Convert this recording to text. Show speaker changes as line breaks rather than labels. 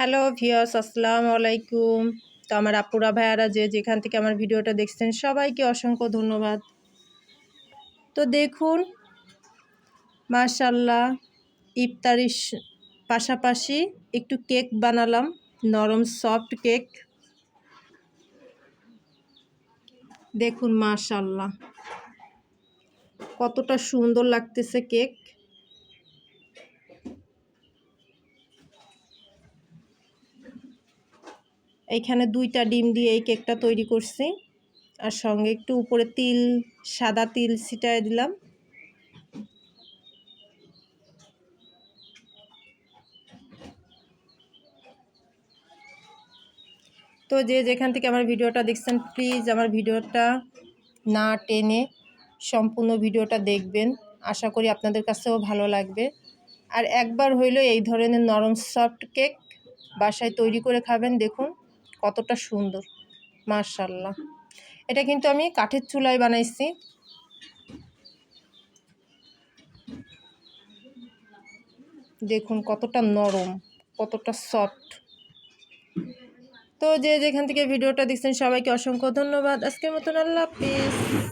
Hello viewers, আসসালামু আলাইকুম। তো আমার আপুরা ভাইয়ারা যেখান থেকে আমার ভিডিওটা দেখছেন সবাইকে অসংখ্য ধন্যবাদ। তো দেখুন মাশাআল্লাহ, ইফতারির পাশাপাশি একটু কেক বানালাম, নরম সফট কেক। দেখুন মাশাআল্লাহ কতটা সুন্দর লাগতেছে কেক। এইখানে 2টা ডিম দিয়ে এই কেকটা তৈরি করছি, আর সঙ্গে একটু উপরে সাদা তিল ছিটায় দিলাম। তো যেখান থেকে আমার ভিডিওটা দেখছেন প্লিজ আমার ভিডিওটা না টেনে সম্পূর্ণ ভিডিওটা দেখবেন, আশা করি আপনাদের কাছেও ভালো লাগবে। আর একবার হইলো এই ধরনের নরম সফট কেক বাসায় তৈরি করে খাবেন, দেখুন কতটা সুন্দর মাশাআল্লাহ। এটা কিন্তু আমি কাঠের চুলায় বানাইছি। দেখুন কতটা নরম, কতটা সফট। তো যেখান থেকে ভিডিওটা দেখছেন সবাইকে অসংখ্য ধন্যবাদ। আজকের মতন আল্লাহ হাফেজ।